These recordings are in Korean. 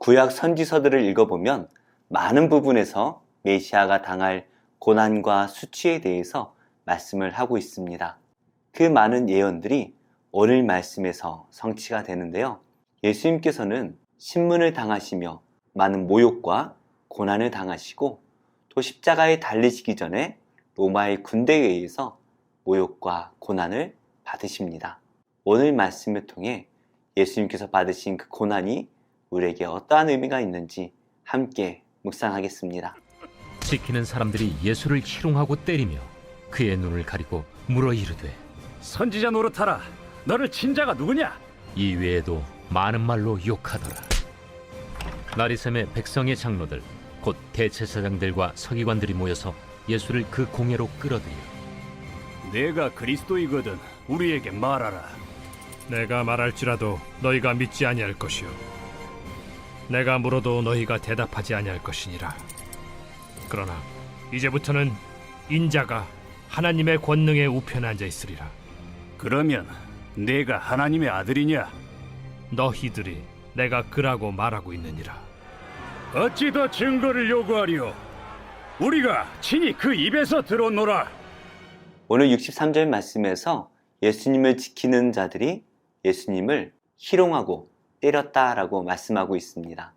구약 선지서들을 읽어보면 많은 부분에서 메시아가 당할 고난과 수치에 대해서 말씀을 하고 있습니다. 그 많은 예언들이 오늘 말씀에서 성취가 되는데요. 예수님께서는 신문을 당하시며 많은 모욕과 고난을 당하시고 또 십자가에 달리시기 전에 로마의 군대에 의해서 모욕과 고난을 받으십니다. 오늘 말씀을 통해 예수님께서 받으신 그 고난이 우리에게 어떠한 의미가 있는지 함께 묵상하겠습니다. 지키는 사람들이 예수를 희롱하고 때리며 그의 눈을 가리고 물어 이르되 선지자 노릇하라. 너를 친 자가 누구냐? 이 외에도 많은 말로 욕하더라. 나리샘의 백성의 장로들 곧 대제사장들과 서기관들이 모여서 예수를 그 공회로 끌어들여 내가 그리스도이거든 우리에게 말하라. 내가 말할지라도 너희가 믿지 아니할 것이요 내가 물어도 너희가 대답하지 아니할 것이니라. 그러나 이제부터는 인자가 하나님의 권능의 우편에 앉아 있으리라. 그러면 내가 하나님의 아들이냐? 너희들이 내가 그라고 말하고 있느니라. 어찌 더 증거를 요구하리요? 우리가 친히 그 입에서 들었노라. 오늘 63절 말씀에서 예수님을 지키는 자들이 예수님을 희롱하고 때렸다라고 말씀하고 있습니다.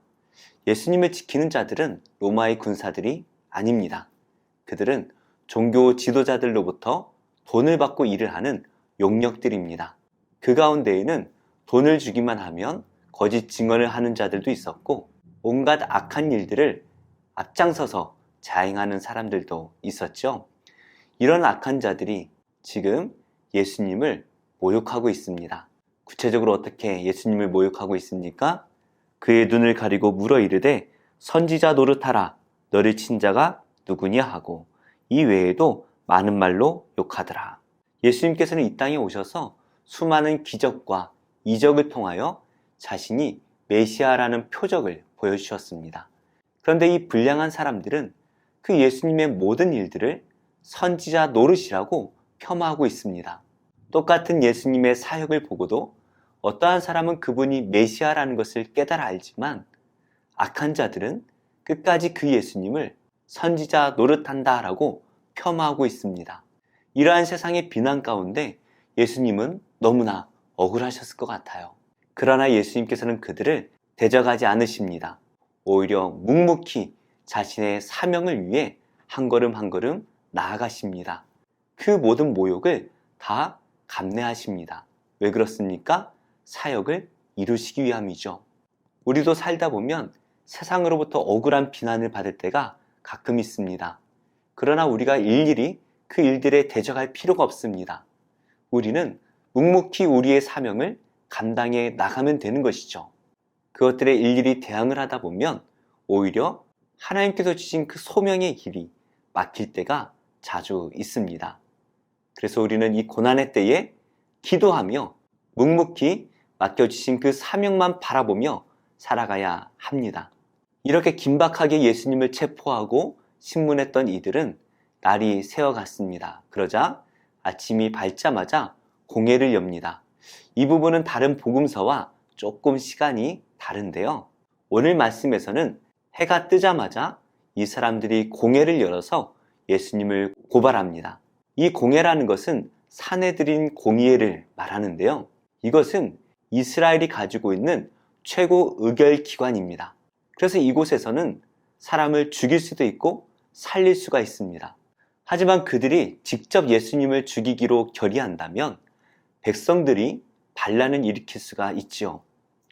예수님을 지키는 자들은 로마의 군사들이 아닙니다. 그들은 종교 지도자들로부터 돈을 받고 일을 하는 용력들입니다. 그 가운데에는 돈을 주기만 하면 거짓 증언을 하는 자들도 있었고 온갖 악한 일들을 앞장서서 자행하는 사람들도 있었죠. 이런 악한 자들이 지금 예수님을 모욕하고 있습니다. 구체적으로 어떻게 예수님을 모욕하고 있습니까? 그의 눈을 가리고 물어 이르되 선지자 노릇하라. 너를 친 자가 누구냐 하고 이 외에도 많은 말로 욕하더라. 예수님께서는 이 땅에 오셔서 수많은 기적과 이적을 통하여 자신이 메시아라는 표적을 보여주셨습니다. 그런데 이 불량한 사람들은 그 예수님의 모든 일들을 선지자 노릇이라고 폄하하고 있습니다. 똑같은 예수님의 사역을 보고도 어떠한 사람은 그분이 메시아라는 것을 깨달아 알지만 악한 자들은 끝까지 그 예수님을 선지자 노릇한다라고 폄하하고 있습니다. 이러한 세상의 비난 가운데 예수님은 너무나 억울하셨을 것 같아요. 그러나 예수님께서는 그들을 대적하지 않으십니다. 오히려 묵묵히 자신의 사명을 위해 한 걸음 한 걸음 나아가십니다. 그 모든 모욕을 다 감내하십니다. 왜 그렇습니까? 사역을 이루시기 위함이죠. 우리도 살다 보면 세상으로부터 억울한 비난을 받을 때가 가끔 있습니다. 그러나 우리가 일일이 그 일들에 대적할 필요가 없습니다. 우리는 묵묵히 우리의 사명을 감당해 나가면 되는 것이죠. 그것들에 일일이 대항을 하다 보면 오히려 하나님께서 주신 그 소명의 길이 막힐 때가 자주 있습니다. 그래서 우리는 이 고난의 때에 기도하며 묵묵히 맡겨주신 그 사명만 바라보며 살아가야 합니다. 이렇게 긴박하게 예수님을 체포하고 신문했던 이들은 날이 새어갔습니다. 그러자 아침이 밝자마자 공회를 엽니다. 이 부분은 다른 복음서와 조금 시간이 다른데요. 오늘 말씀에서는 해가 뜨자마자 이 사람들이 공회를 열어서 예수님을 고발합니다. 이 공회라는 것은 사내들인 공의회를 말하는데요. 이것은 이스라엘이 가지고 있는 최고 의결 기관입니다. 그래서 이곳에서는 사람을 죽일 수도 있고 살릴 수가 있습니다. 하지만 그들이 직접 예수님을 죽이기로 결의한다면 백성들이 반란을 일으킬 수가 있지요.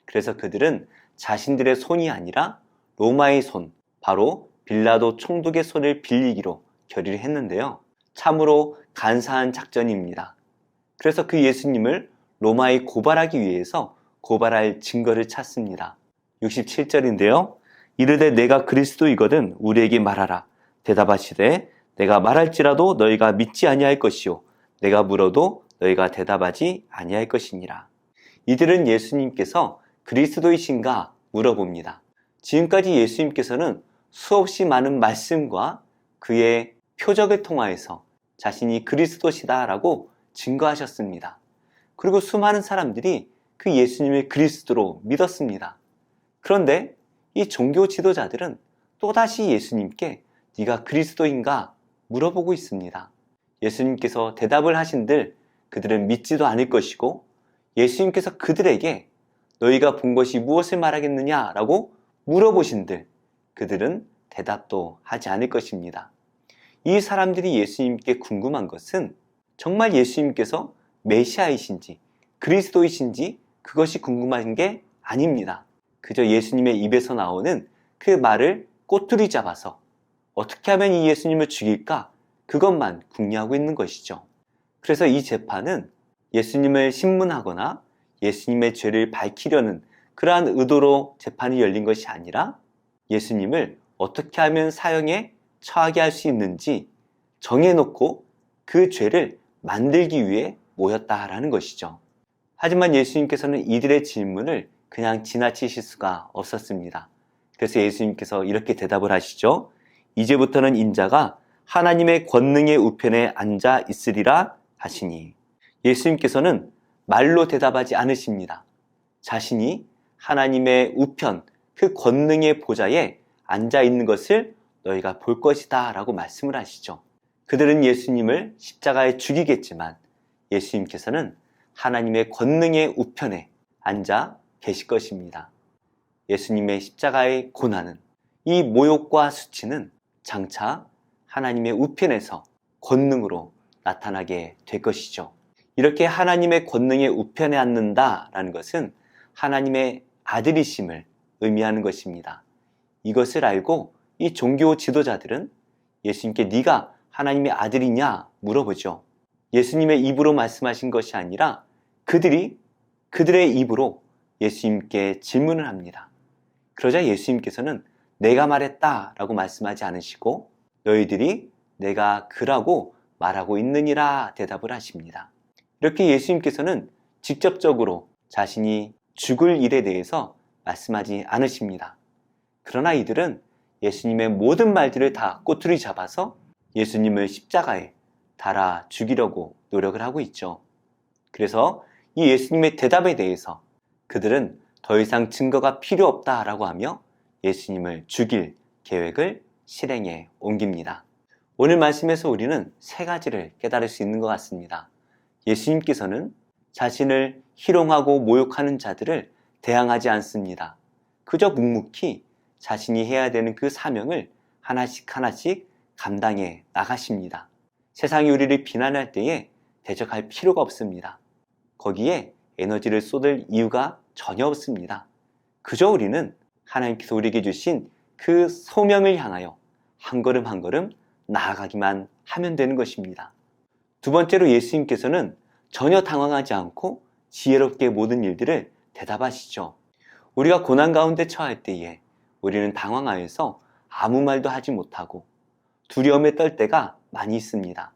그래서 그들은 자신들의 손이 아니라 로마의 손, 바로 빌라도 총독의 손을 빌리기로 결의를 했는데요. 참으로 간사한 작전입니다. 그래서 그 예수님을 로마에 고발하기 위해서 고발할 증거를 찾습니다. 67절인데요. 이르되 내가 그리스도이거든 우리에게 말하라. 대답하시되 내가 말할지라도 너희가 믿지 아니할 것이요 내가 물어도 너희가 대답하지 아니할 것이니라. 이들은 예수님께서 그리스도이신가 물어봅니다. 지금까지 예수님께서는 수없이 많은 말씀과 그의 표적을 통하여서 자신이 그리스도시다라고 증거하셨습니다. 그리고 수많은 사람들이 그 예수님을 그리스도로 믿었습니다. 그런데 이 종교 지도자들은 또다시 예수님께 네가 그리스도인가 물어보고 있습니다. 예수님께서 대답을 하신들 그들은 믿지도 않을 것이고 예수님께서 그들에게 너희가 본 것이 무엇을 말하겠느냐라고 물어보신들 그들은 대답도 하지 않을 것입니다. 이 사람들이 예수님께 궁금한 것은 정말 예수님께서 메시아이신지 그리스도이신지 그것이 궁금한 게 아닙니다. 그저 예수님의 입에서 나오는 그 말을 꼬투리 잡아서 어떻게 하면 이 예수님을 죽일까? 그것만 궁리하고 있는 것이죠. 그래서 이 재판은 예수님을 신문하거나 예수님의 죄를 밝히려는 그러한 의도로 재판이 열린 것이 아니라 예수님을 어떻게 하면 사형에 처하게 할 수 있는지 정해놓고 그 죄를 만들기 위해 모였다라는 것이죠. 하지만 예수님께서는 이들의 질문을 그냥 지나치실 수가 없었습니다. 그래서 예수님께서 이렇게 대답을 하시죠. 이제부터는 인자가 하나님의 권능의 우편에 앉아 있으리라 하시니 예수님께서는 말로 대답하지 않으십니다. 자신이 하나님의 우편, 그 권능의 보좌에 앉아 있는 것을 너희가 볼 것이다 라고 말씀을 하시죠. 그들은 예수님을 십자가에 죽이겠지만 예수님께서는 하나님의 권능의 우편에 앉아 계실 것입니다. 예수님의 십자가의 고난은 이 모욕과 수치는 장차 하나님의 우편에서 권능으로 나타나게 될 것이죠. 이렇게 하나님의 권능의 우편에 앉는다라는 것은 하나님의 아들이심을 의미하는 것입니다. 이것을 알고 이 종교 지도자들은 예수님께 네가 하나님의 아들이냐 물어보죠. 예수님의 입으로 말씀하신 것이 아니라 그들이 그들의 입으로 예수님께 질문을 합니다. 그러자 예수님께서는 내가 말했다라고 말씀하지 않으시고 너희들이 내가 그라고 말하고 있느니라 대답을 하십니다. 이렇게 예수님께서는 직접적으로 자신이 죽을 일에 대해서 말씀하지 않으십니다. 그러나 이들은 예수님의 모든 말들을 다 꼬투리 잡아서 예수님을 십자가에 달아 죽이려고 노력을 하고 있죠. 그래서 이 예수님의 대답에 대해서 그들은 더 이상 증거가 필요 없다라고 하며 예수님을 죽일 계획을 실행에 옮깁니다. 오늘 말씀에서 우리는 세 가지를 깨달을 수 있는 것 같습니다. 예수님께서는 자신을 희롱하고 모욕하는 자들을 대항하지 않습니다. 그저 묵묵히 자신이 해야 되는 그 사명을 하나씩 하나씩 감당해 나가십니다. 세상이 우리를 비난할 때에 대적할 필요가 없습니다. 거기에 에너지를 쏟을 이유가 전혀 없습니다. 그저 우리는 하나님께서 우리에게 주신 그 소명을 향하여 한 걸음 한 걸음 나아가기만 하면 되는 것입니다. 두 번째로 예수님께서는 전혀 당황하지 않고 지혜롭게 모든 일들을 대답하시죠. 우리가 고난 가운데 처할 때에 우리는 당황하여서 아무 말도 하지 못하고 두려움에 떨 때가 많이 있습니다.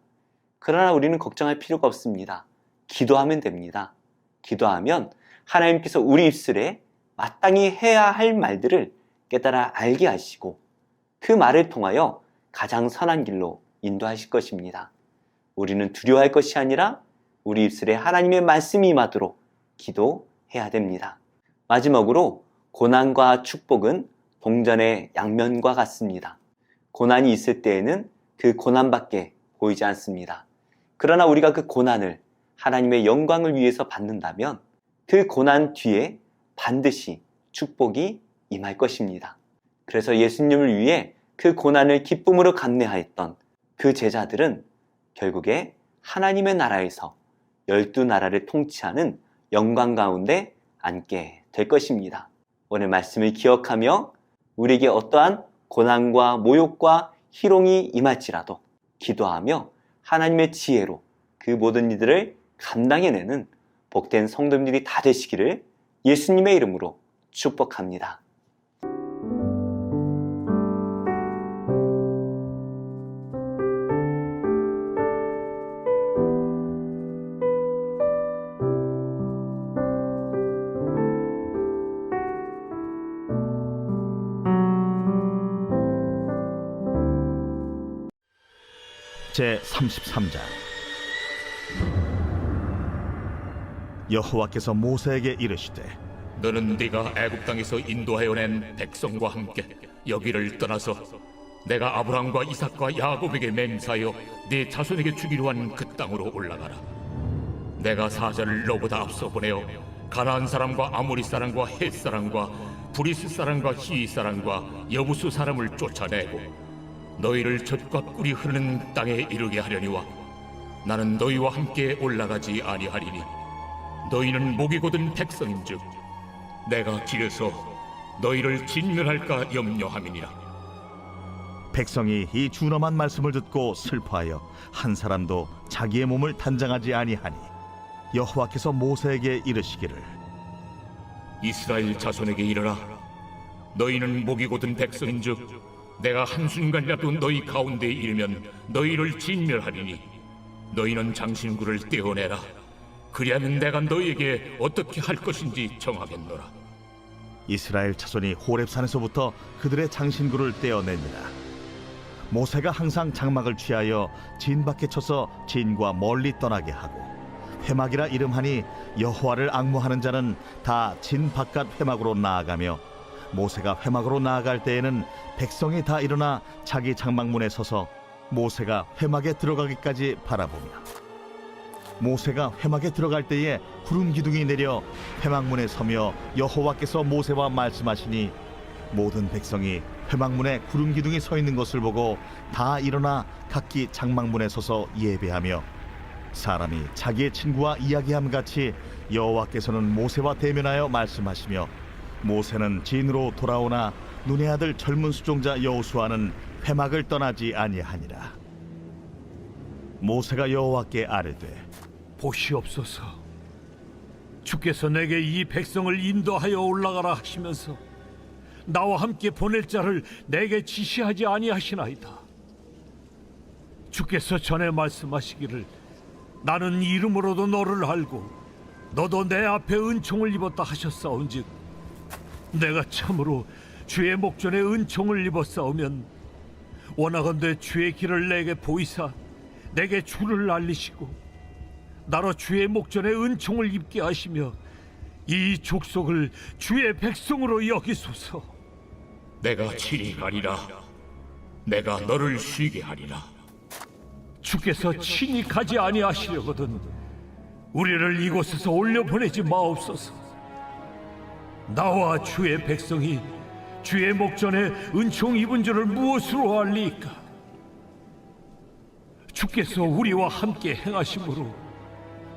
그러나 우리는 걱정할 필요가 없습니다. 기도하면 됩니다. 기도하면 하나님께서 우리 입술에 마땅히 해야 할 말들을 깨달아 알게 하시고 그 말을 통하여 가장 선한 길로 인도하실 것입니다. 우리는 두려워할 것이 아니라 우리 입술에 하나님의 말씀이 임하도록 기도해야 됩니다. 마지막으로 고난과 축복은 동전의 양면과 같습니다. 고난이 있을 때에는 그 고난밖에 보이지 않습니다. 그러나 우리가 그 고난을 하나님의 영광을 위해서 받는다면 그 고난 뒤에 반드시 축복이 임할 것입니다. 그래서 예수님을 위해 그 고난을 기쁨으로 감내하였던 그 제자들은 결국에 하나님의 나라에서 12나라를 통치하는 영광 가운데 앉게 될 것입니다. 오늘 말씀을 기억하며 우리에게 어떠한 고난과 모욕과 희롱이 임할지라도 기도하며 하나님의 지혜로 그 모든 이들을 감당해내는 복된 성도님들이 다 되시기를 예수님의 이름으로 축복합니다. 제33장 여호와께서 모세에게 이르시되 너는 네가 애굽 땅에서 인도하여 낸 백성과 함께 여기를 떠나서 내가 아브라함과 이삭과 야곱에게 맹세하여 네 자손에게 주기로 한 그 땅으로 올라가라. 내가 사자를 너보다 앞서 보내어 가나안 사람과 아모리 사람과 헷 사람과 브리스 사람과 히위 사람과 여부수 사람을 쫓아내고 너희를 젖과 꿀이 흐르는 땅에 이르게 하려니와 나는 너희와 함께 올라가지 아니하리니 너희는 목이 곧은 백성인즉 내가 길에서 너희를 진멸할까 염려함이니라. 백성이 이 준엄한 말씀을 듣고 슬퍼하여 한 사람도 자기의 몸을 단장하지 아니하니 여호와께서 모세에게 이르시기를 이스라엘 자손에게 이르라. 너희는 목이 곧은 백성인즉 내가 한순간이라도 너희 가운데에 이르면 너희를 진멸하리니 너희는 장신구를 떼어내라. 그리하면 내가 너희에게 어떻게 할 것인지 정하겠노라. 이스라엘 자손이 호렙산에서부터 그들의 장신구를 떼어냅니다. 모세가 항상 장막을 취하여 진 밖에 쳐서 진과 멀리 떠나게 하고 회막이라 이름하니 여호와를 앙모하는 자는 다 진 바깥 회막으로 나아가며 모세가 회막으로 나아갈 때에는 백성이 다 일어나 자기 장막문에 서서 모세가 회막에 들어가기까지 바라보며 모세가 회막에 들어갈 때에 구름 기둥이 내려 회막문에 서며 여호와께서 모세와 말씀하시니 모든 백성이 회막문에 구름 기둥이 서 있는 것을 보고 다 일어나 각기 장막문에 서서 예배하며 사람이 자기의 친구와 이야기함 같이 여호와께서는 모세와 대면하여 말씀하시며 모세는 진으로 돌아오나 눈의 아들 젊은 수종자 여호수아는 회막을 떠나지 아니하니라. 모세가 여호와께 아뢰되 보시옵소서. 주께서 내게 이 백성을 인도하여 올라가라 하시면서 나와 함께 보낼 자를 내게 지시하지 아니하시나이다. 주께서 전에 말씀하시기를 나는 이름으로도 너를 알고 너도 내 앞에 은총을 입었다 하셨사온즉 내가 참으로 주의 목전에 은총을 입었사오면 원하건대 주의 길을 내게 보이사 내게 주를 알리시고 나로 주의 목전에 은총을 입게 하시며 이 족속을 주의 백성으로 여기소서. 내가 친히 가리라. 내가 너를 쉬게 하리라. 주께서 친히 가지 아니하시려거든 우리를 이곳에서 올려보내지 마옵소서. 나와 주의 백성이 주의 목전에 은총 입은 줄을 무엇으로 알리까? 주께서 우리와 함께 행하심으로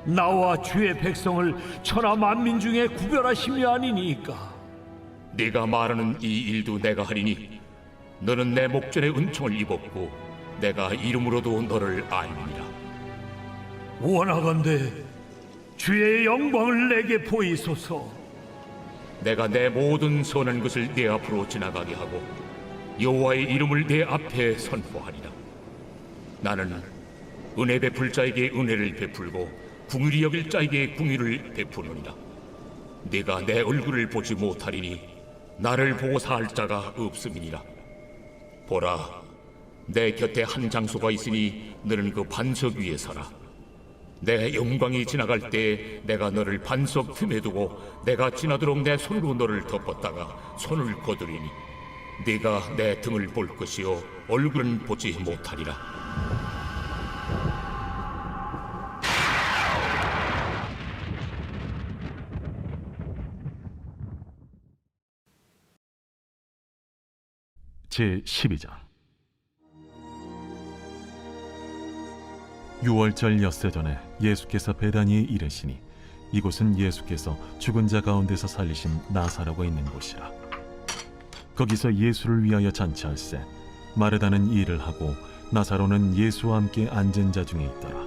나와 주의 백성을 천하 만민 중에 구별하심이 아니니까. 네가 말하는 이 일도 내가 하리니 너는 내 목전에 은총을 입었고 내가 이름으로도 너를 알리니라. 원하건대 주의 영광을 내게 보이소서. 내가 내 모든 선한 것을 네 앞으로 지나가게 하고 여호와의 이름을 네 앞에 선포하리라. 나는 은혜 베풀 자에게 은혜를 베풀고 궁휼히 여길 자에게 궁휼을 베푸느니라. 네가 내 얼굴을 보지 못하리니 나를 보고 살 자가 없음이니라. 보라, 내 곁에 한 장소가 있으니 너는 그 반석 위에 서라. 내 영광이 지나갈 때 내가 너를 반석 틈에 두고 내가 지나도록 내 손으로 너를 덮었다가 손을 거두리니 네가 내 등을 볼 것이요 얼굴은 보지 못하리라. 제12장 유월절 엿새 전에 예수께서 베다니에 이르시니 이곳은 예수께서 죽은 자 가운데서 살리신 나사로가 있는 곳이라. 거기서 예수를 위하여 잔치할세 마르다는 일을 하고 나사로는 예수와 함께 앉은 자 중에 있더라.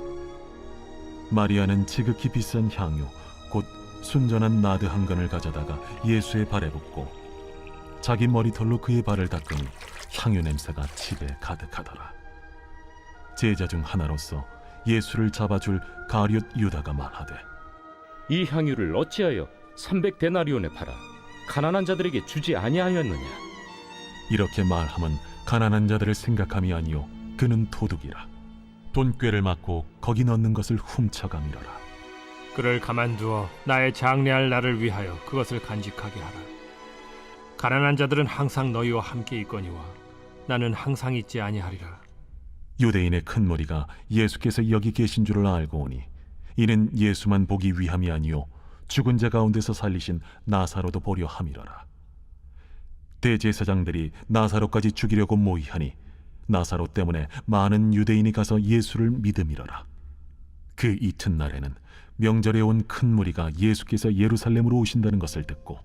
마리아는 지극히 비싼 향유 곧 순전한 나드 한 건을 가져다가 예수의 발에 붓고 자기 머리털로 그의 발을 닦으니 향유 냄새가 집에 가득하더라. 제자 중 하나로서 예수를 잡아줄 가룟 유다가 말하되 이 향유를 어찌하여 300데나리온에 팔아 가난한 자들에게 주지 아니하였느냐? 이렇게 말하면 가난한 자들을 생각함이 아니요 그는 도둑이라. 돈꾀를 맞고 거기 넣는 것을 훔쳐가미러라. 그를 가만두어 나의 장래할 날을 위하여 그것을 간직하게 하라. 가난한 자들은 항상 너희와 함께 있거니와 나는 항상 있지 아니하리라. 유대인의 큰 무리가 예수께서 여기 계신 줄을 알고 오니 이는 예수만 보기 위함이 아니요 죽은 자 가운데서 살리신 나사로도 보려 함이로라. 대제사장들이 나사로까지 죽이려고 모의하니 나사로 때문에 많은 유대인이 가서 예수를 믿음이로라. 그 이튿날에는 명절에 온 큰 무리가 예수께서 예루살렘으로 오신다는 것을 듣고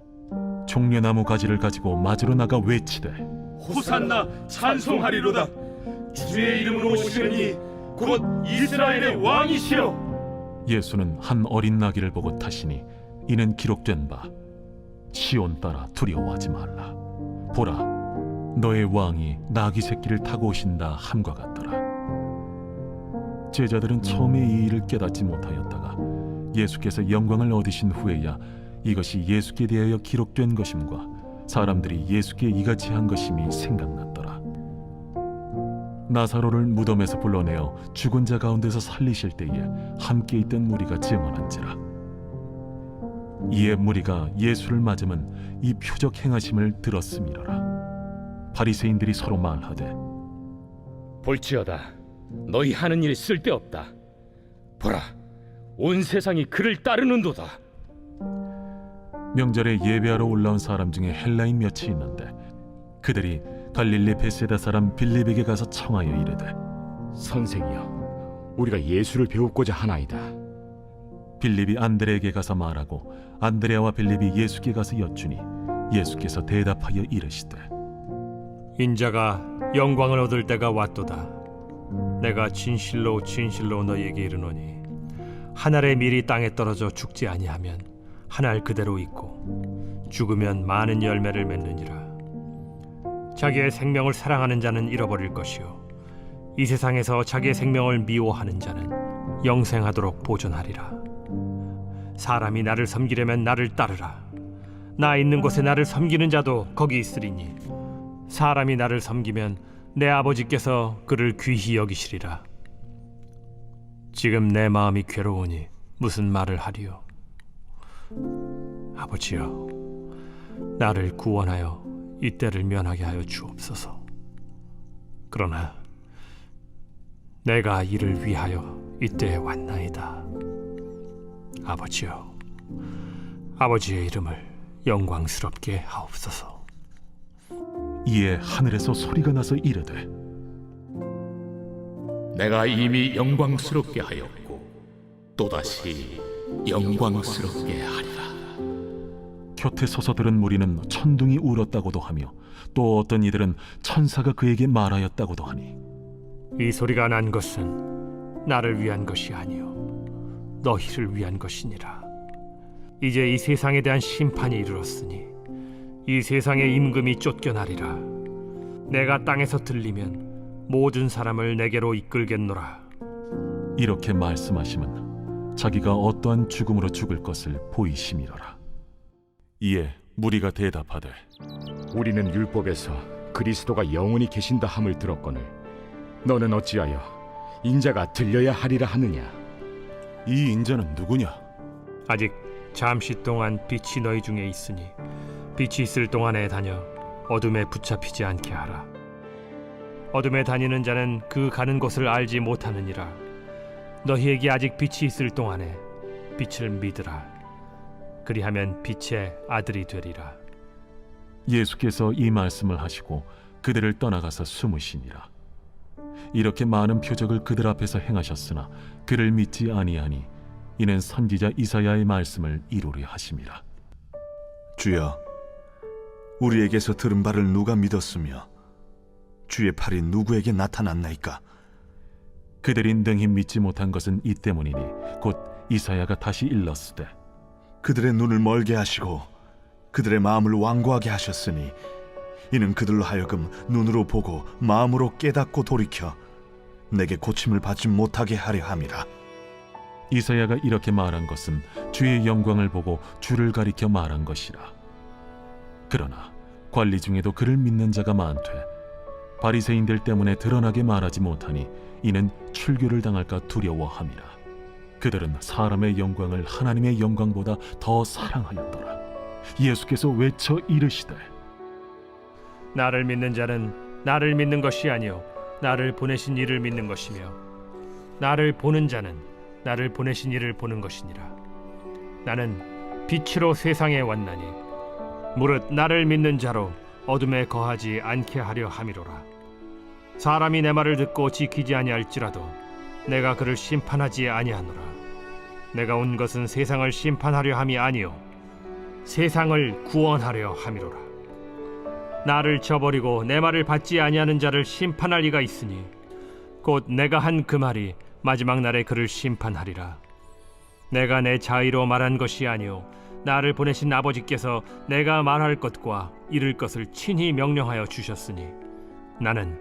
종려나무 가지를 가지고 맞으러 나가 외치되 호산나 찬송하리로다. 주의 이름으로 오시느니 곧 이스라엘의 왕이시여. 예수는 한 어린 나귀를 보고 타시니 이는 기록된 바 시온 딸아 두려워하지 말라. 보라, 너의 왕이 나귀 새끼를 타고 오신다 함과 같더라. 제자들은 처음에 이 일을 깨닫지 못하였다가 예수께서 영광을 얻으신 후에야 이것이 예수께 대하여 기록된 것임과 사람들이 예수께 이같이 한 것임이 생각났더라. 나사로를 무덤에서 불러내어 죽은 자 가운데서 살리실 때에 함께 있던 무리가 증언한지라. 이에 무리가 예수를 맞으면 이 표적 행하심을 들었음이로라. 바리새인들이 서로 말하되 볼지어다, 너희 하는 일이 쓸데없다. 보라, 온 세상이 그를 따르는도다. 명절에 예배하러 올라온 사람 중에 헬라인 몇이 있는데 그들이 갈릴리 베세다 사람 빌립에게 가서 청하여 이르되 선생이여, 우리가 예수를 배우고자 하나이다. 빌립이 안드레에게 가서 말하고 안드레와 빌립이 예수께 가서 여쭈니 예수께서 대답하여 이르시되 인자가 영광을 얻을 때가 왔도다. 내가 진실로 진실로 너희에게 이르노니 한 알의 밀이 땅에 떨어져 죽지 아니하면 한 알 그대로 있고 죽으면 많은 열매를 맺느니라. 자기의 생명을 사랑하는 자는 잃어버릴 것이요 이 세상에서 자기의 생명을 미워하는 자는 영생하도록 보존하리라. 사람이 나를 섬기려면 나를 따르라. 나 있는 곳에 나를 섬기는 자도 거기 있으리니 사람이 나를 섬기면 내 아버지께서 그를 귀히 여기시리라. 지금 내 마음이 괴로우니 무슨 말을 하리요? 아버지여, 나를 구원하여 이때를 면하게 하여 주옵소서. 그러나 내가 이를 위하여 이때에 왔나이다. 아버지여, 아버지의 이름을 영광스럽게 하옵소서. 이에 하늘에서 소리가 나서 이르되 내가 이미 영광스럽게 하였고 또다시 영광스럽게 하리라. 곁에 서서 들은 무리는 천둥이 울었다고도 하며 또 어떤 이들은 천사가 그에게 말하였다고도 하니 이 소리가 난 것은 나를 위한 것이 아니요 너희를 위한 것이니라. 이제 이 세상에 대한 심판이 이르렀으니 이 세상의 임금이 쫓겨나리라. 내가 땅에서 들리면 모든 사람을 내게로 이끌겠노라. 이렇게 말씀하심은 자기가 어떠한 죽음으로 죽을 것을 보이심이로라. 이에 무리가 대답하되 우리는 율법에서 그리스도가 영원히 계신다 함을 들었거늘 너는 어찌하여 인자가 들려야 하리라 하느냐? 이 인자는 누구냐? 아직 잠시 동안 빛이 너희 중에 있으니 빛이 있을 동안에 다녀 어둠에 붙잡히지 않게 하라. 어둠에 다니는 자는 그 가는 곳을 알지 못하느니라. 너희에게 아직 빛이 있을 동안에 빛을 믿으라. 그리하면 빛의 아들이 되리라. 예수께서 이 말씀을 하시고 그들을 떠나가서 숨으시니라. 이렇게 많은 표적을 그들 앞에서 행하셨으나 그를 믿지 아니하니 이는 선지자 이사야의 말씀을 이루려 하심이라. 주여, 우리에게서 들은 바를 누가 믿었으며 주의 팔이 누구에게 나타났나이까? 그들이 능히 믿지 못한 것은 이 때문이니 곧 이사야가 다시 일렀으되 그들의 눈을 멀게 하시고 그들의 마음을 완고하게 하셨으니 이는 그들로 하여금 눈으로 보고 마음으로 깨닫고 돌이켜 내게 고침을 받지 못하게 하려 함이라. 이사야가 이렇게 말한 것은 주의 영광을 보고 주를 가리켜 말한 것이라. 그러나 관리 중에도 그를 믿는 자가 많되 바리새인들 때문에 드러나게 말하지 못하니 이는 출교를 당할까 두려워함이라. 그들은 사람의 영광을 하나님의 영광보다 더 사랑하였더라. 예수께서 외쳐 이르시되 나를 믿는 자는 나를 믿는 것이 아니요 나를 보내신 이를 믿는 것이며 나를 보는 자는 나를 보내신 이를 보는 것이니라. 나는 빛으로 세상에 왔나니 무릇 나를 믿는 자로 어둠에 거하지 않게 하려 함이로라. 사람이 내 말을 듣고 지키지 아니할지라도 내가 그를 심판하지 아니하노라. 내가 온 것은 세상을 심판하려 함이 아니요 세상을 구원하려 함이로라. 나를 저버리고 내 말을 받지 아니하는 자를 심판할 이가 있으니 곧 내가 한 그 말이 마지막 날에 그를 심판하리라. 내가 내 자의로 말한 것이 아니요 나를 보내신 아버지께서 내가 말할 것과 이룰 것을 친히 명령하여 주셨으니 나는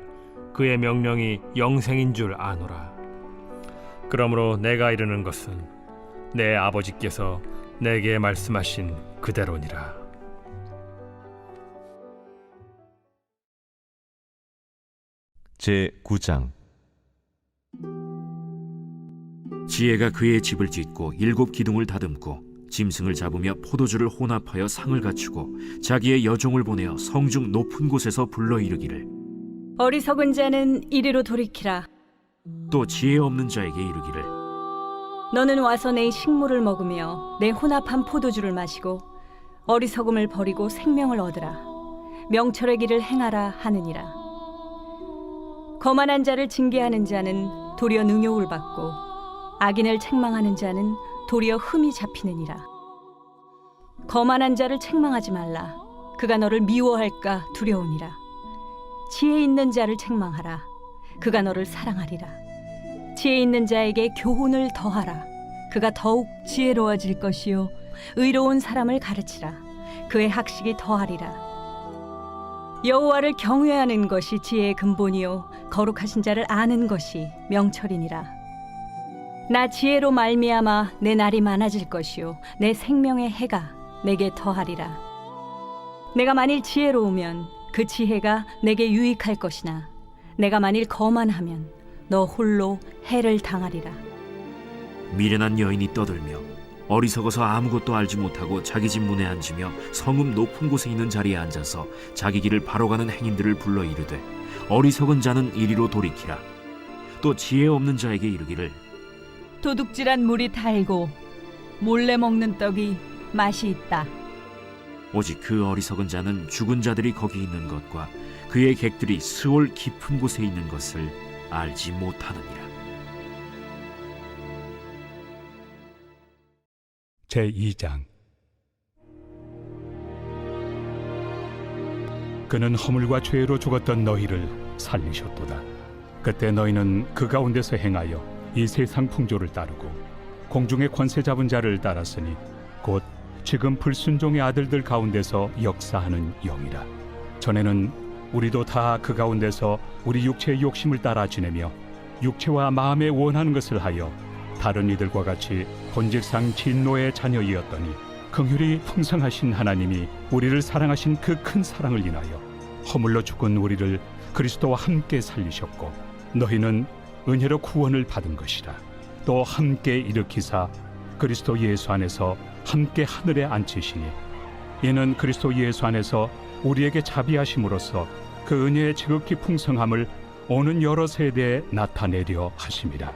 그의 명령이 영생인 줄 아노라. 그러므로 내가 이르는 것은 내 아버지께서 내게 말씀하신 그대로니라. 제9장. 지혜가 그의 집을 짓고 7 기둥을 다듬고 짐승을 잡으며 포도주를 혼합하여 상을 갖추고 자기의 여종을 보내어 성중 높은 곳에서 불러 이르기를 어리석은 자는 이리로 돌이키라. 또 지혜 없는 자에게 이르기를 너는 와서 내 식물을 먹으며 내 혼합한 포도주를 마시고 어리석음을 버리고 생명을 얻으라. 명철의 길을 행하라 하느니라. 거만한 자를 징계하는 자는 도리어 능욕을 받고 악인을 책망하는 자는 도리어 흠이 잡히느니라. 거만한 자를 책망하지 말라. 그가 너를 미워할까 두려우니라. 지혜 있는 자를 책망하라. 그가 너를 사랑하리라. 지혜 있는 자에게 교훈을 더하라. 그가 더욱 지혜로워질 것이요 의로운 사람을 가르치라. 그의 학식이 더하리라. 여호와를 경외하는 것이 지혜의 근본이요 거룩하신 자를 아는 것이 명철이니라. 나 지혜로 말미암아 내 날이 많아질 것이요 내 생명의 해가 내게 더하리라. 내가 만일 지혜로우면 그 지혜가 내게 유익할 것이나 내가 만일 거만하면 너 홀로 해를 당하리라. 미련한 여인이 떠들며 어리석어서 아무것도 알지 못하고 자기 집 문에 앉으며 성읍 높은 곳에 있는 자리에 앉아서 자기 길을 바로 가는 행인들을 불러 이르되 어리석은 자는 이리로 돌이키라. 또 지혜 없는 자에게 이르기를 도둑질한 물이 달고 몰래 먹는 떡이 맛이 있다. 오직 그 어리석은 자는 죽은 자들이 거기 있는 것과 그의 객들이 스올 깊은 곳에 있는 것을 알지 못하느니라. 제2장. 그는 허물과 죄로 죽었던 너희를 살리셨도다. 그때 너희는 그 가운데서 행하여 이 세상 풍조를 따르고 공중의 권세 잡은 자를 따랐으니 곧 지금 불순종의 아들들 가운데서 역사하는 영이라. 전에는 우리도 다 그 가운데서 우리 육체의 욕심을 따라 지내며 육체와 마음에 원하는 것을 하여 다른 이들과 같이 본질상 진노의 자녀이었더니 긍휼이 풍성하신 하나님이 우리를 사랑하신 그 큰 사랑을 인하여 허물로 죽은 우리를 그리스도와 함께 살리셨고 너희는 은혜로 구원을 받은 것이라. 또 함께 일으키사 그리스도 예수 안에서 함께 하늘에 앉히시니 이는 그리스도 예수 안에서 우리에게 자비하심으로써 그 은혜의 지극히 풍성함을 오는 여러 세대에 나타내려 하심이라.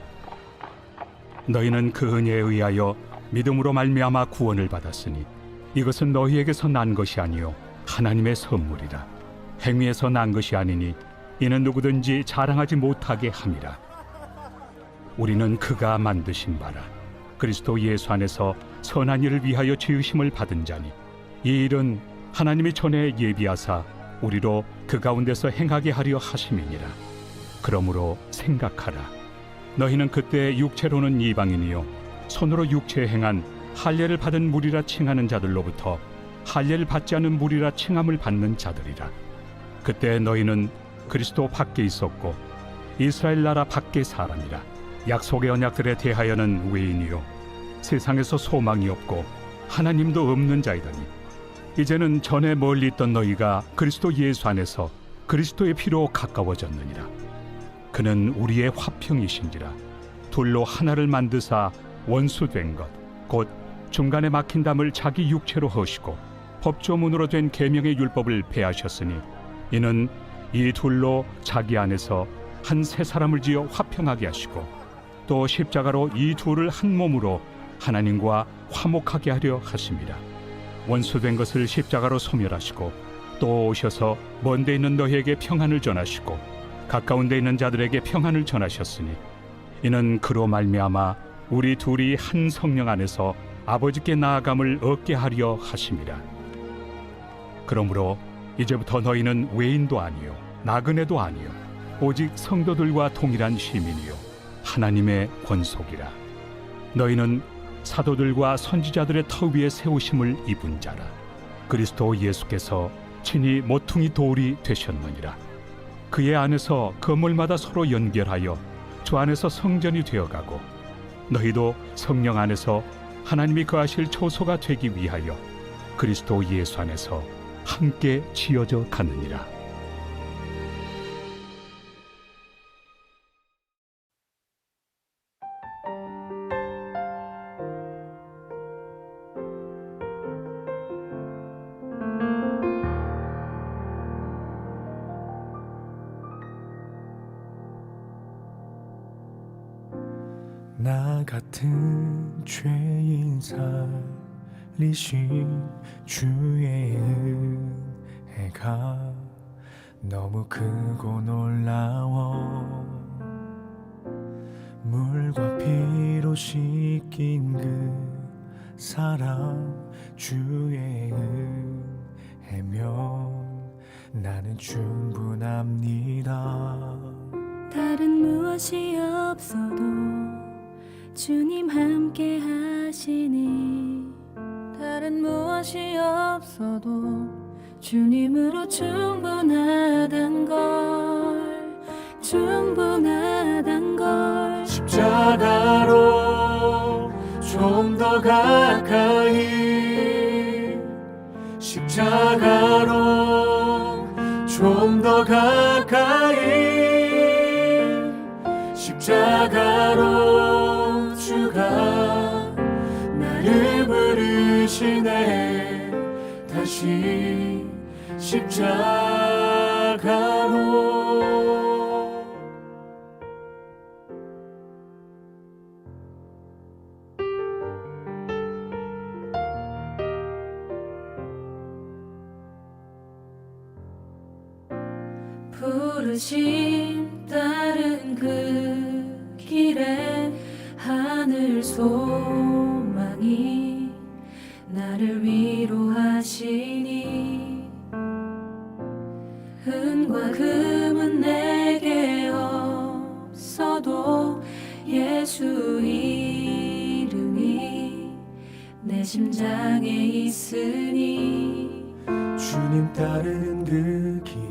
너희는 그 은혜에 의하여 믿음으로 말미암아 구원을 받았으니 이것은 너희에게서 난 것이 아니요 하나님의 선물이라. 행위에서 난 것이 아니니 이는 누구든지 자랑하지 못하게 함이라. 우리는 그가 만드신 바라 그리스도 예수 안에서 선한 일을 위하여 지으심을 받은 자니 이 일은 하나님이 전에 예비하사 우리로 그 가운데서 행하게 하려 하심이니라. 그러므로 생각하라. 너희는 그때 육체로는 이방인이요 손으로 육체에 행한 할례를 받은 무리라 칭하는 자들로부터 할례를 받지 않은 무리라 칭함을 받는 자들이라. 그때 너희는 그리스도 밖에 있었고 이스라엘 나라 밖의 사람이라. 약속의 언약들에 대하여는 외인이요 세상에서 소망이 없고 하나님도 없는 자이더니 이제는 전에 멀리 있던 너희가 그리스도 예수 안에서 그리스도의 피로 가까워졌느니라. 그는 우리의 화평이신지라. 둘로 하나를 만드사 원수된 것 곧 중간에 막힌 담을 자기 육체로 허시고 법조문으로 된 계명의 율법을 폐하셨으니 이는 이 둘로 자기 안에서 한 새 사람을 지어 화평하게 하시고 또 십자가로 이 둘을 한 몸으로 하나님과 화목하게 하려 하심이라. 원수된 것을 십자가로 소멸하시고 또 오셔서 먼 데 있는 너희에게 평안을 전하시고 가까운 데 있는 자들에게 평안을 전하셨으니 이는 그로 말미암아 우리 둘이 한 성령 안에서 아버지께 나아감을 얻게 하려 하심이라. 그러므로 이제부터 너희는 외인도 아니요 나그네도 아니요 오직 성도들과 동일한 시민이요 하나님의 권속이라. 너희는 사도들과 선지자들의 터 위에 세우심을 입은 자라. 그리스도 예수께서 친히 모퉁이 돌이 되셨느니라. 그의 안에서 건물마다 서로 연결하여 주 안에서 성전이 되어가고 너희도 성령 안에서 하나님이 거하실 초소가 되기 위하여 그리스도 예수 안에서 함께 지어져 가느니라. 나 같은 죄인 살리신 주의 은혜가 너무 크고 놀라워 물과 피로 씻긴 그 사람 주의 은혜면 나는 충분합니다. 다른 무엇이 없어도 주님 함께 하시니 다른 무엇이 없어도 주님으로 충분하단 걸 십자가로 좀 더 가까이 십자가로 좀 더 가까이 십자가로 주가 나를 부르시네 다시 십자가로 부르심 따른 그 길에 하늘 소망이 나를 위로하시니 은과 금은 내게 없어도 예수 이름이 내 심장에 있으니 주님 따르는 그 길이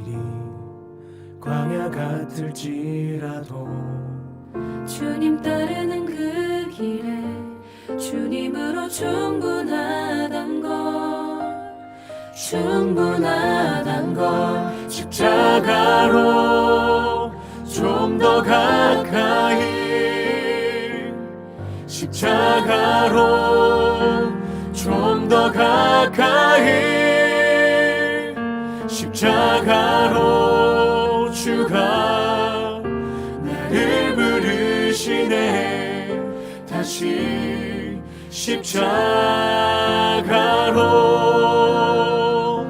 광야 같을지라도 주님 따르는 그 길에 주님으로 충분하단 걸 십자가로 좀 더 가까이 십자가로 좀 더 가까이 십자가로 주가 나를 부르시네 다시 십자가로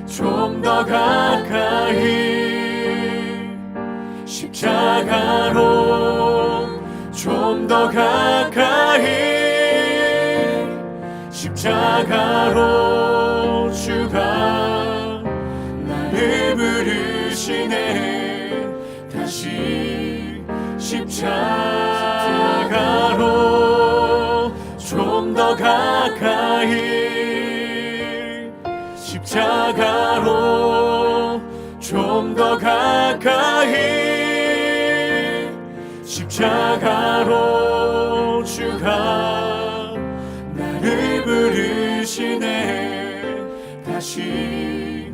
좀 더 가까이 십자가로 좀 더 가까이 십자가로 주가 나를 부르시네 다시 십자가로 좀 더 가까이 십자가로 좀 더 가까이 십자가로 주가 나를 부르시네 다시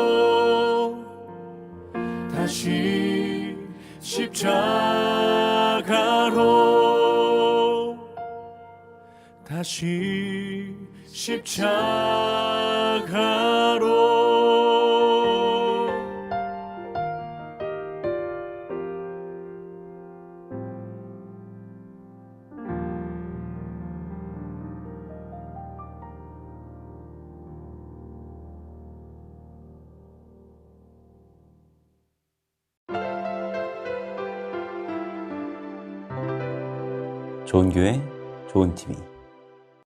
십자가로 다시 십자가로 다시 십자가로 좋은 교회, 좋은 TV.